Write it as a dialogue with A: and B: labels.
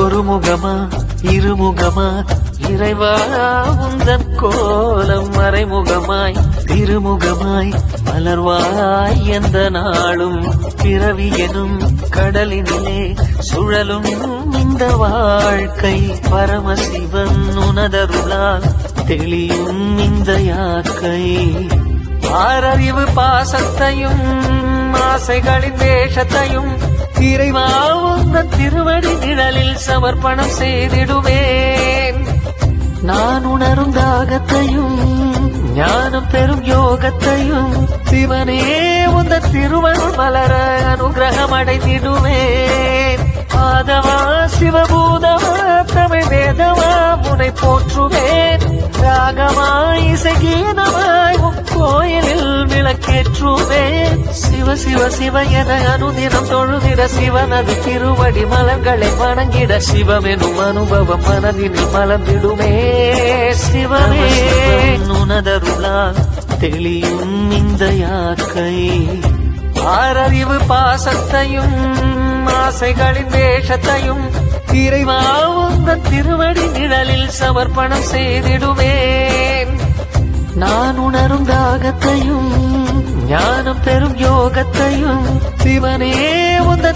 A: ஒரு முகமா இருமுகமா இறைவா உந்தன் கோலம் மறைமுகமாய் திருமுகமாய் மலர்வாய் எந்த நாளும் பிறவி எனும் கடலினிலே சுழலும் இந்த வாழ்க்கை பரமசிவன் உனதருளால் தெளியும் இந்த யாக்கை ஆறறிவு பாசத்தையும் ஆசைகளின் வேஷத்தையும் இறைவா உந்தன் திருவடி நிழலில் சமர்ப்பணம் செய்திடுவேன். நான் உணரும் தாகத்தையும் ஞானம் பெறும் யோகத்தையும் சிவனே உந்தன் திருவருள் மலர அனுகிரகம் அடைந்திடுவேன். ஆதவா சிவபூதவா தமிழ் வேதவா முனை போற்றுவேன். ராகமாய் இசைகீதமாய் கோயிலில் விளக்கேற்றுவேன். சிவ சிவ சிவ என அனுதினம் தொழுதிட சிவனது திருவடி மலர்களை வணங்கிட சிவமெனும் அனுபவம் மனதினில் மலர்ந்திடுமே. சிவமே உனதருளால் தெளியும் இந்த யாக்கை ஆறறிவு பாசத்தையும் ஆசைகளின் வேஷத்தையும் இறைவா உந்தன் திருவடி நிழலில் சமர்ப்பணம் செய்திடுவேன். நான் உணரும் தாகத்தையும் ஞானம் பெறும் யோகத்தையும் சிவனே உந்தன்